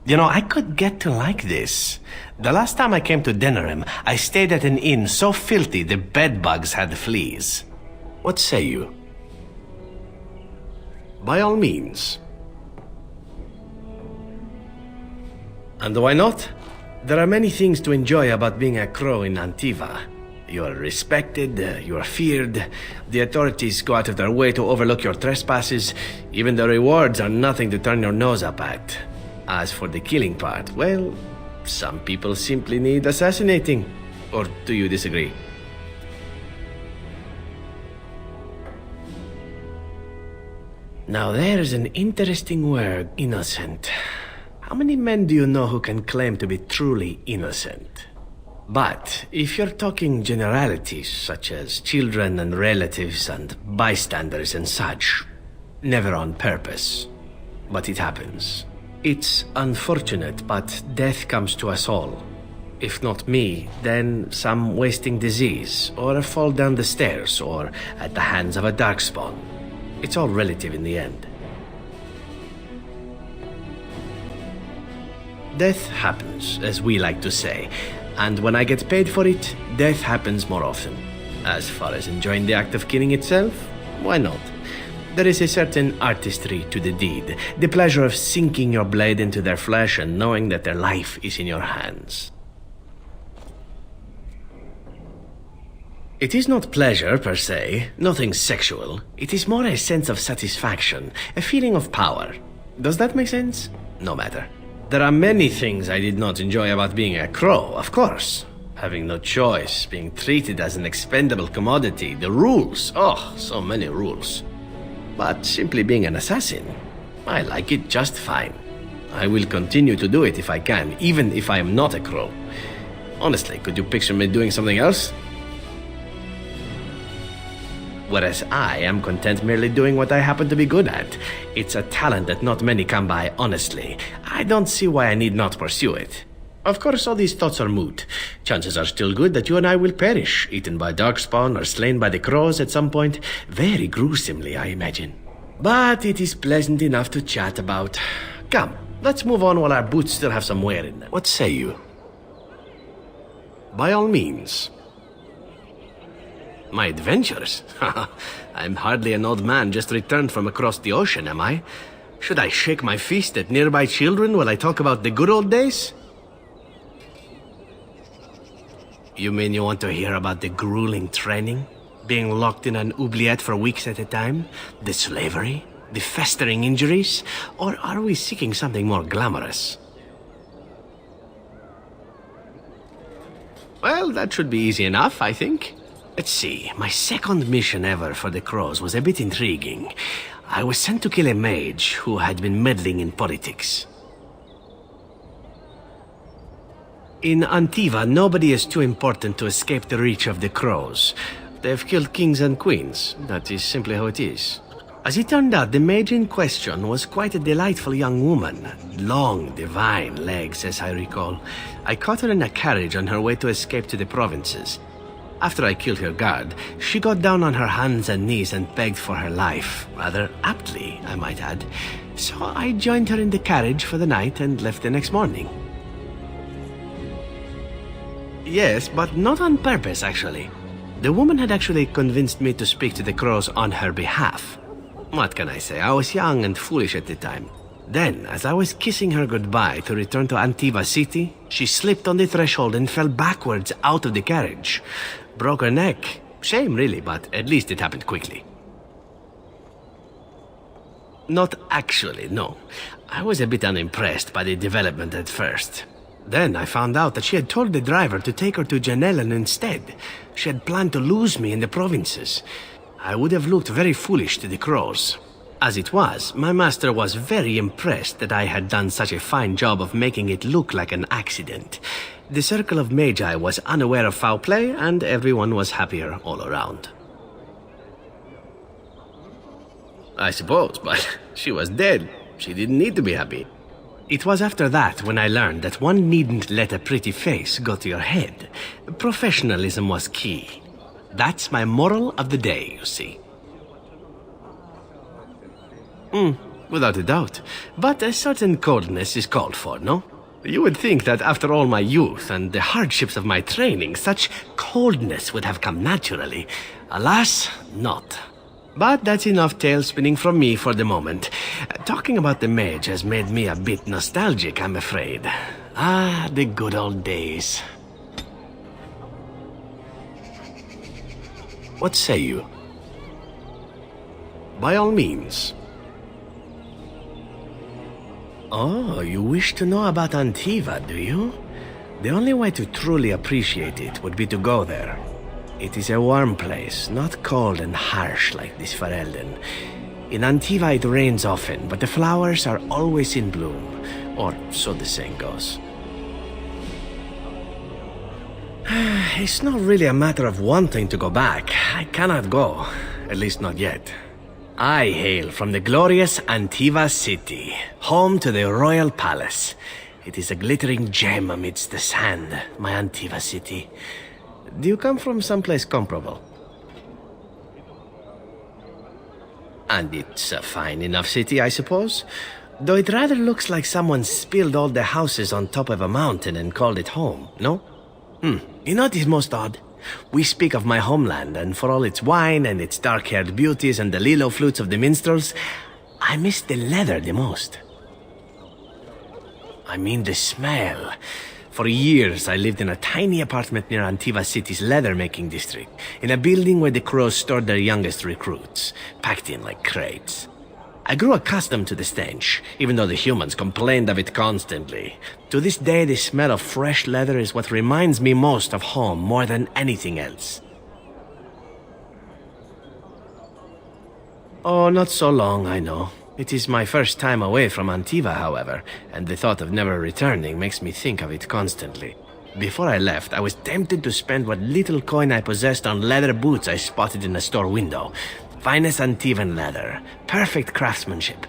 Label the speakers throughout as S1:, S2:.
S1: You know, I could get to like this. The last time I came to Denerim, I stayed at an inn so filthy the bedbugs had fleas. What say you? By all means. And why not? There are many things to enjoy about being a crow in Antiva. You are respected, you are feared, the authorities go out of their way to overlook your trespasses, even the rewards are nothing to turn your nose up at. As for the killing part, well, some people simply need assassinating. Or do you disagree? Now there's an interesting word, innocent. How many men do you know who can claim to be truly innocent? But if you're talking generalities, such as children and relatives and bystanders and such, never on purpose. But it happens. It's unfortunate, but death comes to us all. If not me, then some wasting disease, or a fall down the stairs, or at the hands of a darkspawn. It's all relative in the end. Death happens, as we like to say, and when I get paid for it, death happens more often. As far as enjoying the act of killing itself, why not? There is a certain artistry to the deed, the pleasure of sinking your blade into their flesh and knowing that their life is in your hands. It is not pleasure per se, nothing sexual. It is more a sense of satisfaction, a feeling of power. Does that make sense? No matter. There are many things I did not enjoy about being a crow, of course. Having no choice, being treated as an expendable commodity, the rules, oh, so many rules. But simply being an assassin, I like it just fine. I will continue to do it if I can, even if I am not a crow. Honestly, could you picture me doing something else? Whereas I am content merely doing what I happen to be good at. It's a talent that not many come by, honestly. I don't see why I need not pursue it. Of course, all these thoughts are moot. Chances are still good that you and I will perish, eaten by darkspawn or slain by the crows at some point. Very gruesomely, I imagine. But it is pleasant enough to chat about. Come, let's move on while our boots still have some wear in them. What say you? By all means. My adventures? I'm hardly an old man just returned from across the ocean, am I? Should I shake my fist at nearby children while I talk about the good old days? You mean you want to hear about the grueling training? Being locked in an oubliette for weeks at a time? The slavery? The festering injuries? Or are we seeking something more glamorous? Well, that should be easy enough, I think. Let's see, my second mission ever for the crows was a bit intriguing. I was sent to kill a mage who had been meddling in politics. In Antiva, nobody is too important to escape the reach of the crows. They've killed kings and queens. That is simply how it is. As it turned out, the mage in question was quite a delightful young woman. Long, divine legs, as I recall. I caught her in a carriage on her way to escape to the provinces. After I killed her guard, she got down on her hands and knees and begged for her life. Rather aptly, I might add. So I joined her in the carriage for the night and left the next morning. Yes, but not on purpose, actually. The woman had actually convinced me to speak to the crows on her behalf. What can I say? I was young and foolish at the time. Then, as I was kissing her goodbye to return to Antiva city, she slipped on the threshold and fell backwards out of the carriage. Broke her neck. Shame, really, but at least it happened quickly. Not actually, no. I was a bit unimpressed by the development at first. Then I found out that she had told the driver to take her to Janellen instead. She had planned to lose me in the provinces. I would have looked very foolish to the crows. As it was, my master was very impressed that I had done such a fine job of making it look like an accident. The circle of magi was unaware of foul play, and everyone was happier all around. I suppose, but she was dead. She didn't need to be happy. It was after that when I learned that one needn't let a pretty face go to your head. Professionalism was key. That's my moral of the day, you see. without a doubt. But a certain coldness is called for, no? You would think that after all my youth and the hardships of my training, such coldness would have come naturally. Alas, not. But that's enough tale spinning from me for the moment. Talking about the mage has made me a bit nostalgic, I'm afraid. Ah, the good old days. What say you? By all means. Oh, you wish to know about Antiva, do you? The only way to truly appreciate it would be to go there. It is a warm place, not cold and harsh like this Ferelden. In Antiva it rains often, but the flowers are always in bloom, or so the saying goes. It's not really a matter of wanting to go back. I cannot go, at least not yet. I hail from the glorious Antiva city, home to the royal palace. It is a glittering gem amidst the sand, my Antiva city. Do you come from someplace comparable? And it's a fine enough city, I suppose? Though it rather looks like someone spilled all the houses on top of a mountain and called it home, no? You know what is most odd? We speak of my homeland, and for all its wine and its dark-haired beauties and the lilo flutes of the minstrels, I miss the leather the most. I mean the smell. For years, I lived in a tiny apartment near Antiva City's leather-making district, in a building where the crows stored their youngest recruits, packed in like crates. I grew accustomed to the stench, even though the humans complained of it constantly. To this day, the smell of fresh leather is what reminds me most of home more than anything else. Oh, not so long, I know. It is my first time away from Antiva, however, and the thought of never returning makes me think of it constantly. Before I left, I was tempted to spend what little coin I possessed on leather boots I spotted in a store window. Finest Antivan leather, perfect craftsmanship.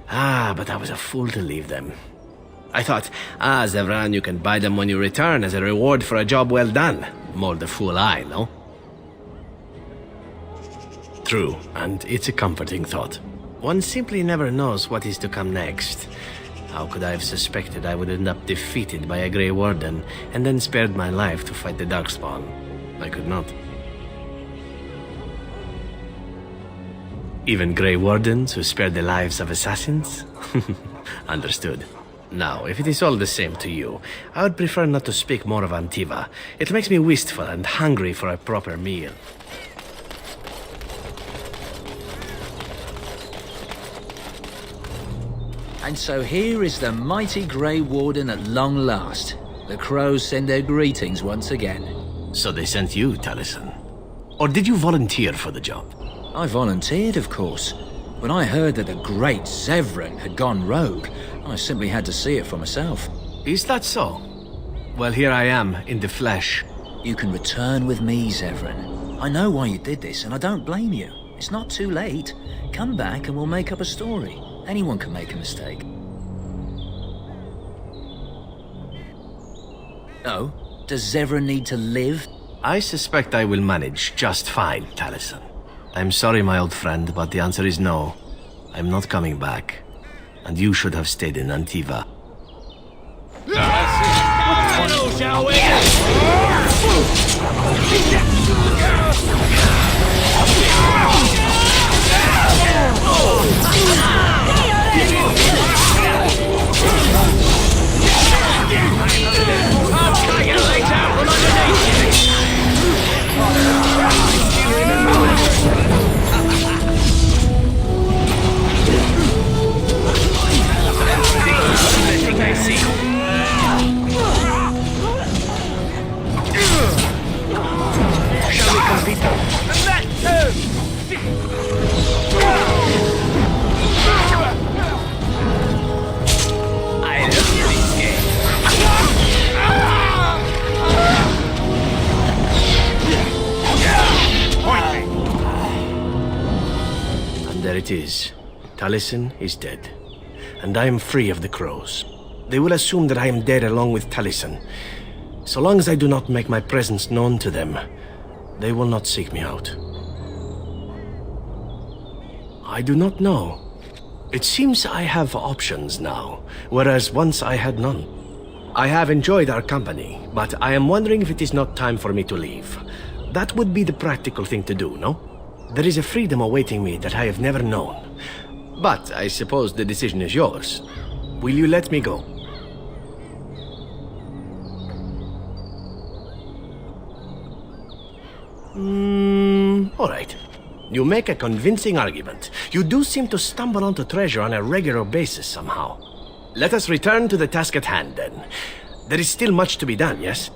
S1: But I was a fool to leave them. I thought, Zevran, you can buy them when you return as a reward for a job well done. More the fool I, no? True, and it's a comforting thought. One simply never knows what is to come next. How could I have suspected I would end up defeated by a Grey Warden and then spared my life to fight the Darkspawn? I could not. Even Grey Wardens who spare the lives of assassins? Understood. Now, if it is all the same to you, I would prefer not to speak more of Antiva. It makes me wistful and hungry for a proper meal.
S2: And so here is the mighty Grey Warden at long last. The crows send their greetings once again.
S1: So they sent you, Taliesin. Or did you volunteer for the job?
S2: I volunteered, of course. When I heard that the great Zevran had gone rogue, I simply had to see it for myself.
S1: Is that so? Well, here I am, in the flesh.
S2: You can return with me, Zevran. I know why you did this, and I don't blame you. It's not too late. Come back and we'll make up a story. Anyone can make a mistake. Oh? Does Zevran need to live?
S1: I suspect I will manage just fine, Taliesin. I'm sorry, my old friend, but the answer is no. I'm not coming back. And you should have stayed in Antiva.
S3: Shall we?
S1: There it is. Taliesin is dead. And I am free of the crows. They will assume that I am dead along with Taliesin. So long as I do not make my presence known to them, they will not seek me out. I do not know. It seems I have options now, whereas once I had none. I have enjoyed our company, but I am wondering if it is not time for me to leave. That would be the practical thing to do, no? There is a freedom awaiting me that I have never known. But I suppose the decision is yours. Will you let me go? All right. You make a convincing argument. You do seem to stumble onto treasure on a regular basis somehow. Let us return to the task at hand, then. There is still much to be done, yes?